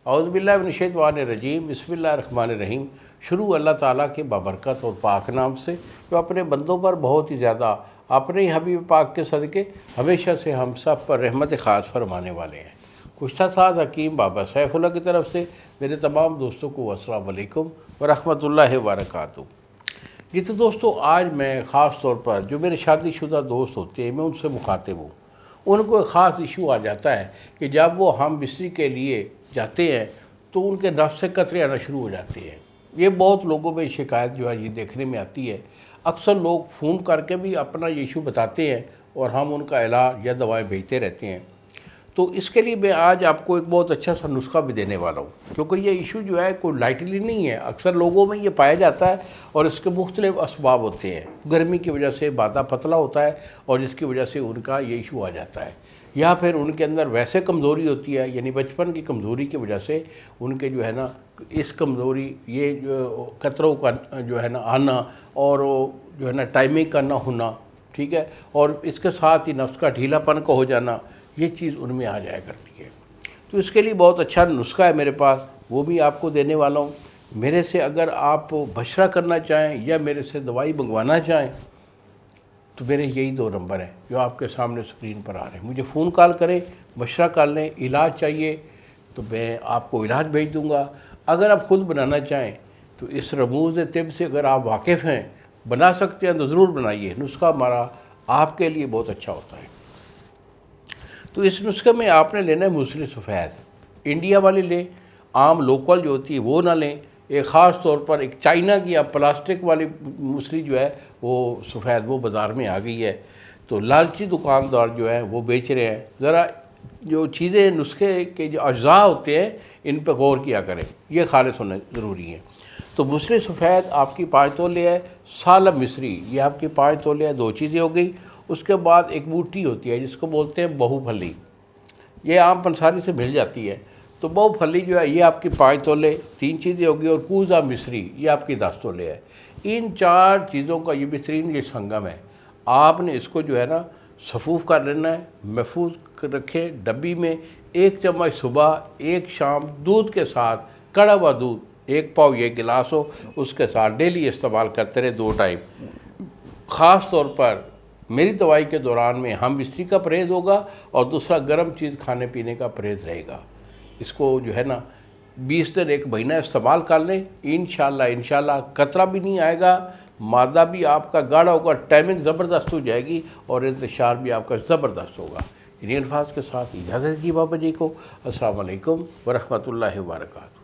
اعوذ باللہ من الشیطان الرجیم، بسم اللہ الرحمن الرحیم۔ شروع اللہ تعالیٰ کے بابرکت اور پاک نام سے، جو اپنے بندوں پر بہت ہی زیادہ اپنے حبیب پاک کے صدقے ہمیشہ سے ہم سب پر رحمت خاص فرمانے والے ہیں۔ کشتہ ساز حکیم بابا سیف اللہ کی طرف سے میرے تمام دوستوں کو السلام علیکم ورحمۃ اللہ وبرکاتہ۔ جی تو دوستو، آج میں خاص طور پر جو میرے شادی شدہ دوست ہوتے ہیں، میں ان سے مخاطب ہوں۔ ان کو ایک خاص ایشو آ جاتا ہے کہ جب وہ ہم بستری کے لیے جاتے ہیں تو ان کے نفس سے قطرے آنا شروع ہو جاتے ہیں۔ یہ بہت لوگوں میں شکایت جو ہے یہ دیکھنے میں آتی ہے۔ اکثر لوگ فون کر کے بھی اپنا یہ ایشو بتاتے ہیں اور ہم ان کا علاج یا دوائیں بھیجتے رہتے ہیں۔ تو اس کے لیے میں آج آپ کو ایک بہت اچھا سا نسخہ بھی دینے والا ہوں، کیونکہ یہ ایشو جو ہے کوئی لائٹلی نہیں ہے۔ اکثر لوگوں میں یہ پایا جاتا ہے اور اس کے مختلف اسباب ہوتے ہیں۔ گرمی کی وجہ سے معدہ پتلا ہوتا ہے اور جس کی وجہ سے ان کا یہ ایشو آ جاتا ہے، یا پھر ان کے اندر ویسے کمزوری ہوتی ہے، یعنی بچپن کی کمزوری کی وجہ سے ان کے جو ہے نا اس کمزوری، یہ جو قطروں کا جو ہے نا آنا اور جو ہے نا ٹائمنگ کا نہ ہونا، ٹھیک ہے، اور اس کے ساتھ ہی نفس کا ڈھیلا پن کا ہو جانا، یہ چیز ان میں آ جایا کرتی ہے۔ تو اس کے لیے بہت اچھا نسخہ ہے میرے پاس، وہ بھی آپ کو دینے والا ہوں۔ میرے سے اگر آپ مشورہ کرنا چاہیں یا میرے سے دوائی منگوانا چاہیں تو میرے یہی 2 نمبر ہیں جو آپ کے سامنے اسکرین پر آ رہے ہیں۔ مجھے فون کال کریں، مشورہ کر لیں، علاج چاہیے تو میں آپ کو علاج بھیج دوں گا۔ اگر آپ خود بنانا چاہیں تو اس رموز طب سے اگر آپ واقف ہیں، بنا سکتے ہیں تو ضرور بنائیے۔ نسخہ ہمارا آپ کے لیے بہت اچھا ہوتا ہے۔ تو اس نسخے میں آپ نے لینا ہے موسلی سفید، انڈیا والی لیں، عام لوکل جو ہوتی ہے وہ نہ لیں۔ ایک خاص طور پر ایک چائنا کی یا پلاسٹک والی موسلی جو ہے وہ سفید، وہ بازار میں آ گئی ہے، تو لالچی دکاندار جو ہیں وہ بیچ رہے ہیں۔ ذرا جو چیزیں نسخے کے جو اجزاء ہوتے ہیں ان پہ غور کیا کریں، یہ خالص ہونا ضروری ہے۔ تو موسلی سفید آپ کی 5 تولے ہے، سالب مصری یہ آپ کی 5 تولے ہے، 2 چیزیں ہو گئی۔ اس کے بعد ایک بوٹی ہوتی ہے جس کو بولتے ہیں بہو پھلی، یہ عام پنساری سے مل جاتی ہے۔ تو بہو پھلی جو ہے یہ آپ کی 5 تولے، 3 چیزیں ہوگی، اور کوزہ مصری یہ آپ کی 10 تولے ہے۔ ان 4 چیزوں کا یہ بہترین یہ سنگم ہے۔ آپ نے اس کو جو ہے نا صفوف کر لینا ہے، محفوظ رکھیں ڈبی میں۔ 1 چمچ صبح، 1 شام، دودھ کے ساتھ، کڑا ہوا دودھ 1 پاؤ یہ گلاس ہو، اس کے ساتھ ڈیلی استعمال کرتے رہے 2 ٹائم۔ خاص طور پر میری دوائی کے دوران میں ہم بستری کا پرہیز ہوگا اور دوسرا گرم چیز کھانے پینے کا پرہیز رہے گا۔ اس کو جو ہے نا 20 دن 1 مہینہ استعمال کر لیں، انشاءاللہ قطرہ بھی نہیں آئے گا، معدہ بھی آپ کا گاڑھا ہوگا، ٹائمنگ زبردست ہو جائے گی اور انتشار بھی آپ کا زبردست ہوگا۔ انہیں الفاظ کے ساتھ اجازت دی بابا جی کو۔ السلام علیکم ورحمۃ اللہ وبرکاتہ۔